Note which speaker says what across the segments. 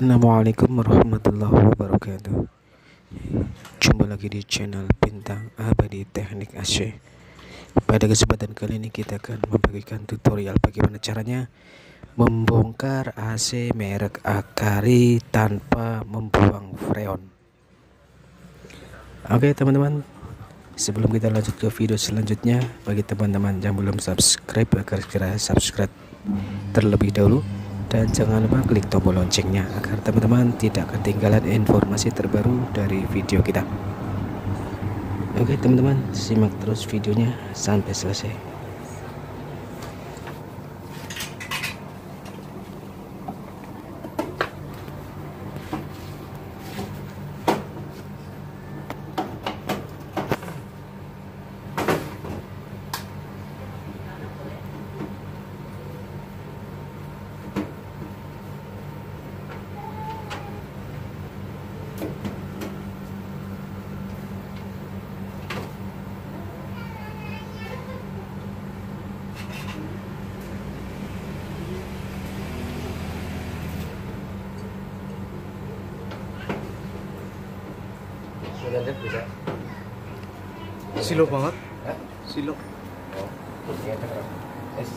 Speaker 1: Assalamualaikum warahmatullahi wabarakatuh. Jumpa lagi di channel Bintang Abadi Teknik AC. Pada kesempatan kali ini kita akan membagikan tutorial bagaimana caranya membongkar AC merek Akari tanpa membuang freon. Oke teman-teman, sebelum kita lanjut ke video selanjutnya, bagi teman-teman yang belum subscribe agar segera subscribe terlebih dahulu. Dan jangan lupa klik tombol loncengnya agar teman-teman tidak ketinggalan informasi terbaru dari video kita. Oke teman-teman, simak terus videonya sampai selesai.
Speaker 2: Bisa.
Speaker 3: Silo banget.
Speaker 2: Hah?
Speaker 3: Silo.
Speaker 2: Oh, iya kan. Es.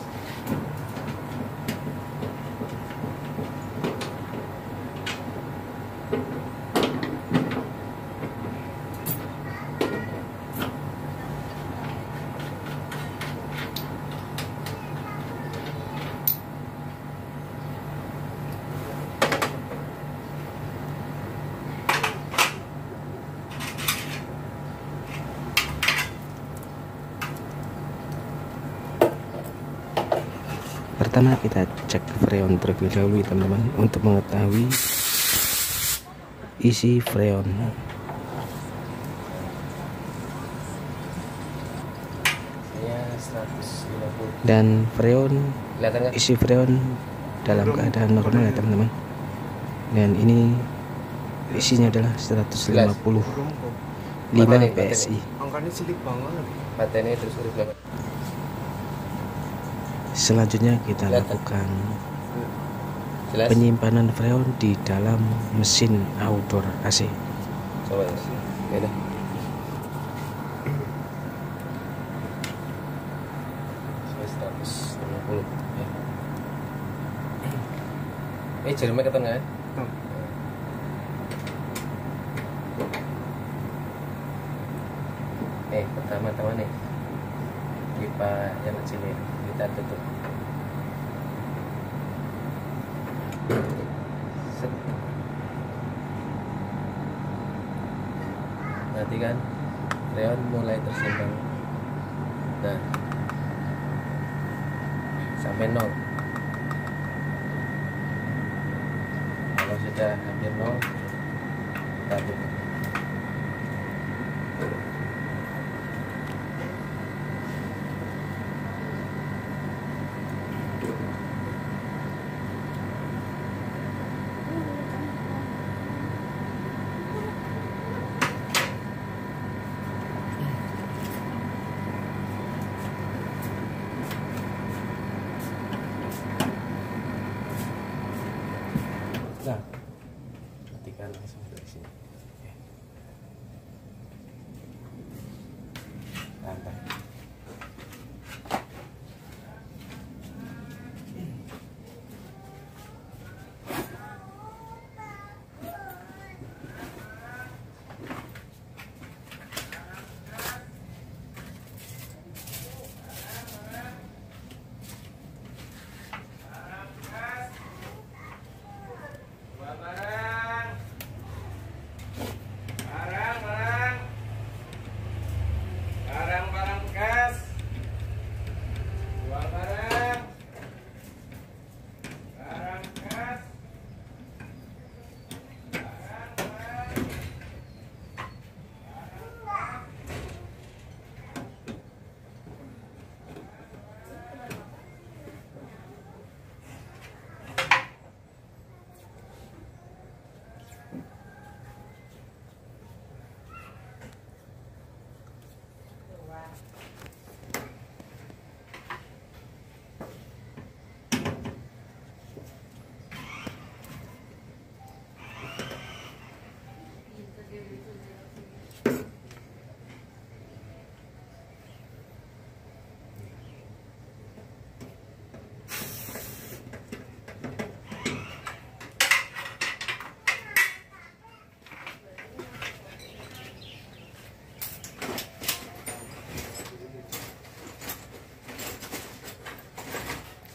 Speaker 1: Pertama kita cek freon terlebih dahulu teman-teman untuk mengetahui isi freon.
Speaker 2: Saya 150.
Speaker 1: Dan freon,
Speaker 2: Kelihatan nggak?
Speaker 1: isi freon dalam keadaan normal ya teman-teman. Dan ini isinya adalah 155 PSI.
Speaker 3: Angkanya cilik banget.
Speaker 2: Baterainya terus urip banget.
Speaker 1: Selanjutnya kita
Speaker 2: Kelihatan.
Speaker 1: lakukan
Speaker 2: Jelas?
Speaker 1: penyimpanan freon di dalam mesin outdoor AC.
Speaker 2: Coba ya. Ya udah. Saya 150 ya. Jerumnya ketemu nggak? Pertama-tama nih pipa yang kecil ini kita tutup. Set. Nanti kan freon mulai tersimbang. Nah, sampai 0. Kalau sudah hampir 0, kita tutup. Nah, matikan langsung dari sini. Oke. Lantai.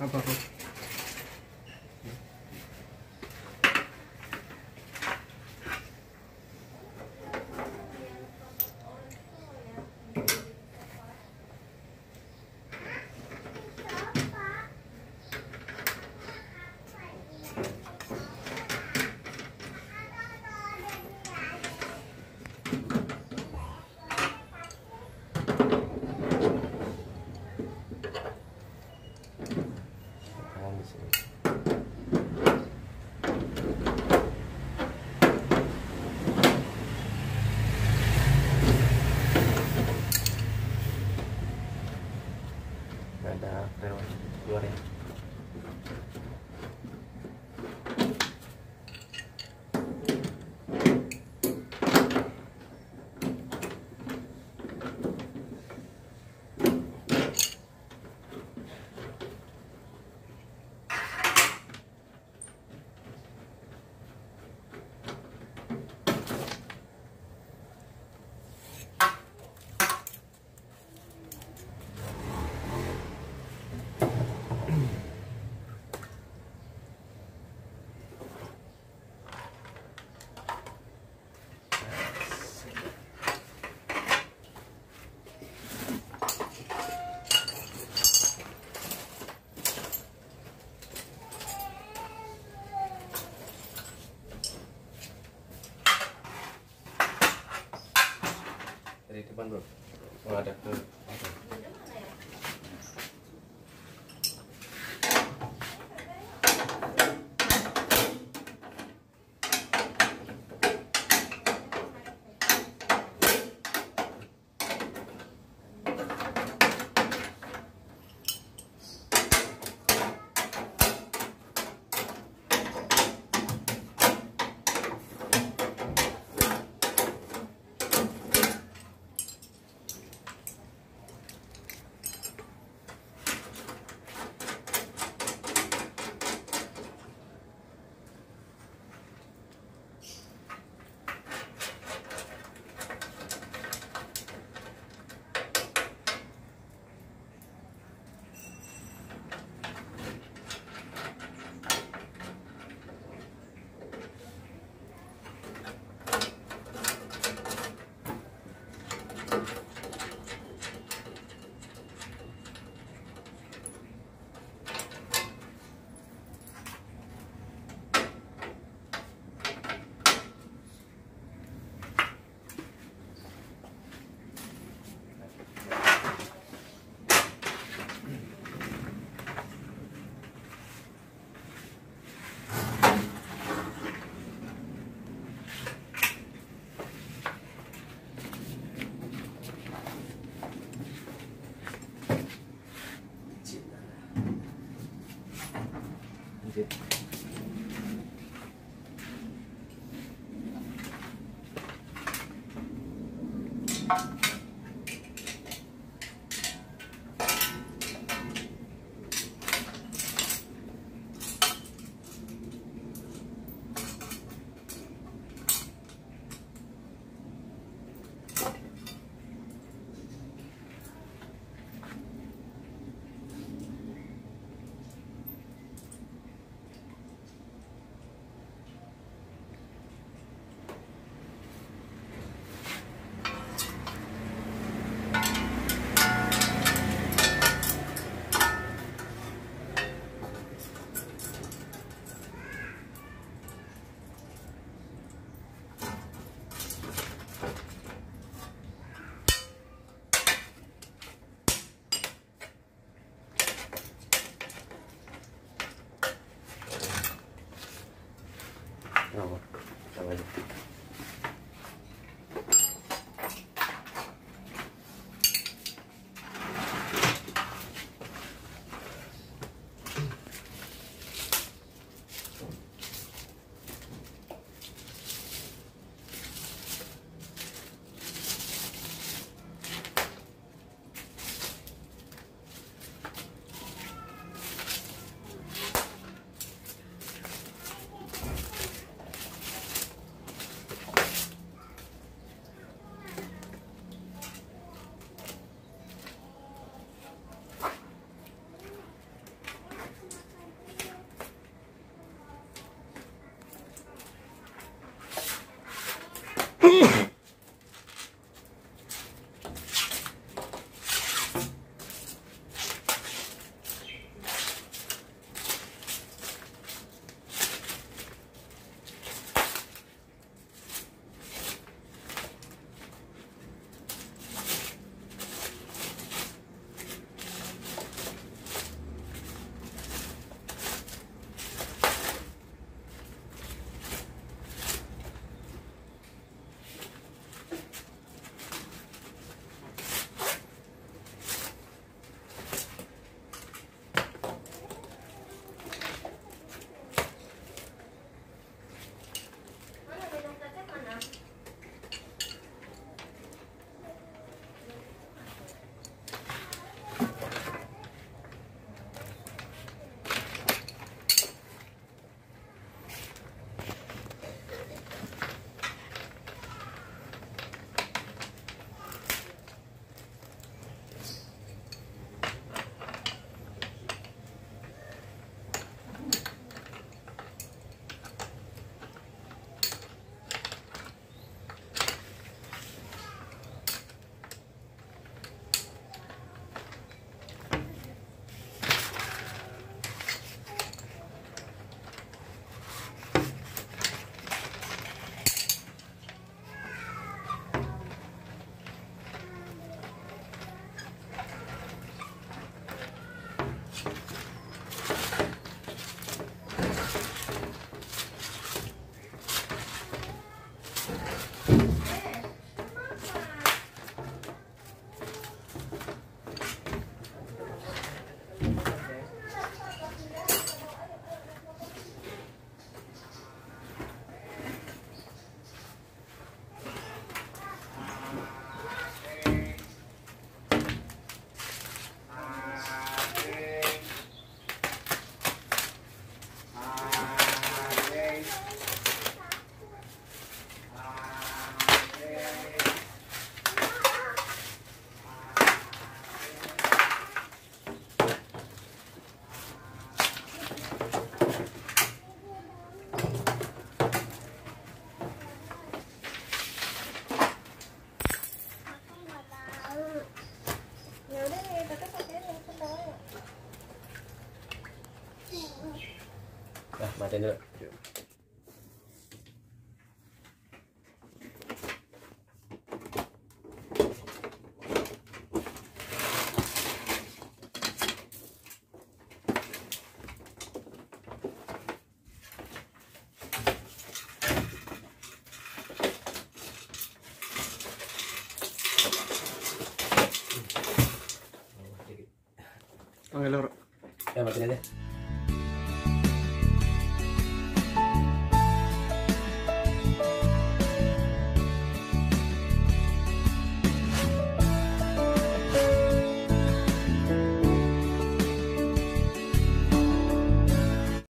Speaker 2: Apa aku? Di sini. Ada lewat luar ya. Dari depan bro, menghadap ke matiin dulu.
Speaker 3: Oke lor.
Speaker 2: Ya matiin aja.